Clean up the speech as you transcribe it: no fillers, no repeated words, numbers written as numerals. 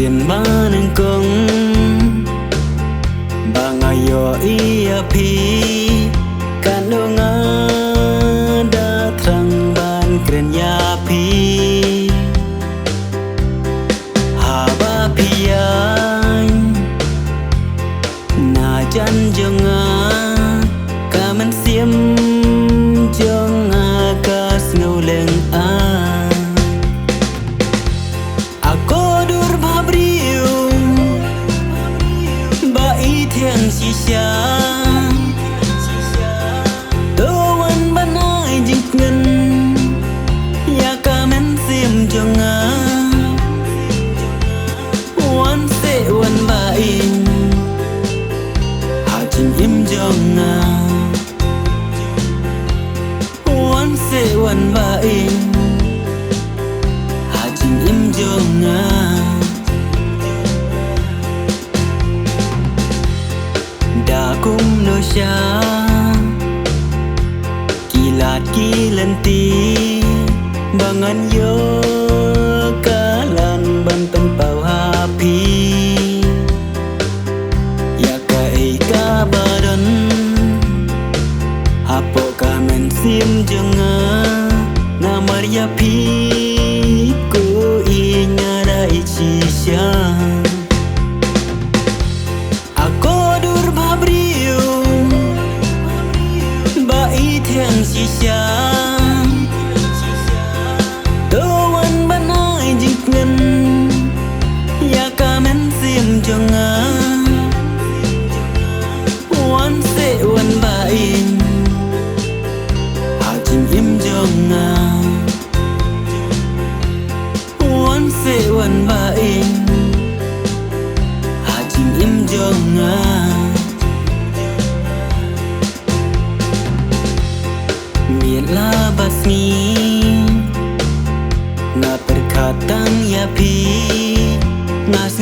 tiền ba nâng công ba ngày yo ia pi kan do nga da trang ban kren ya pi ha ba pi anh na chan jonga ka man sim jonga ka snow leng a thiêng xì xa tô văn ban ai dịch ngân ya ca men xiêm cho ngã wan sẽ wan ba in hà trình im cho ngã wan sẽ wan ba in hà trình im cho ngã đã cũng nơi xa kilat kilanti bangan yo kalan ban tempau happy ya kai ka badan hapo ka men sim jonga na maria pi ko inya dai chi sha thiêng xì xa tô văn ban ai dịch ngân ya ca men xiêm cho ngã wan sẽ wan ba in hà trình im cho ngã wan sẽ wan ba in hà trình im cho ngã la basmi na perkataan ya pi ngas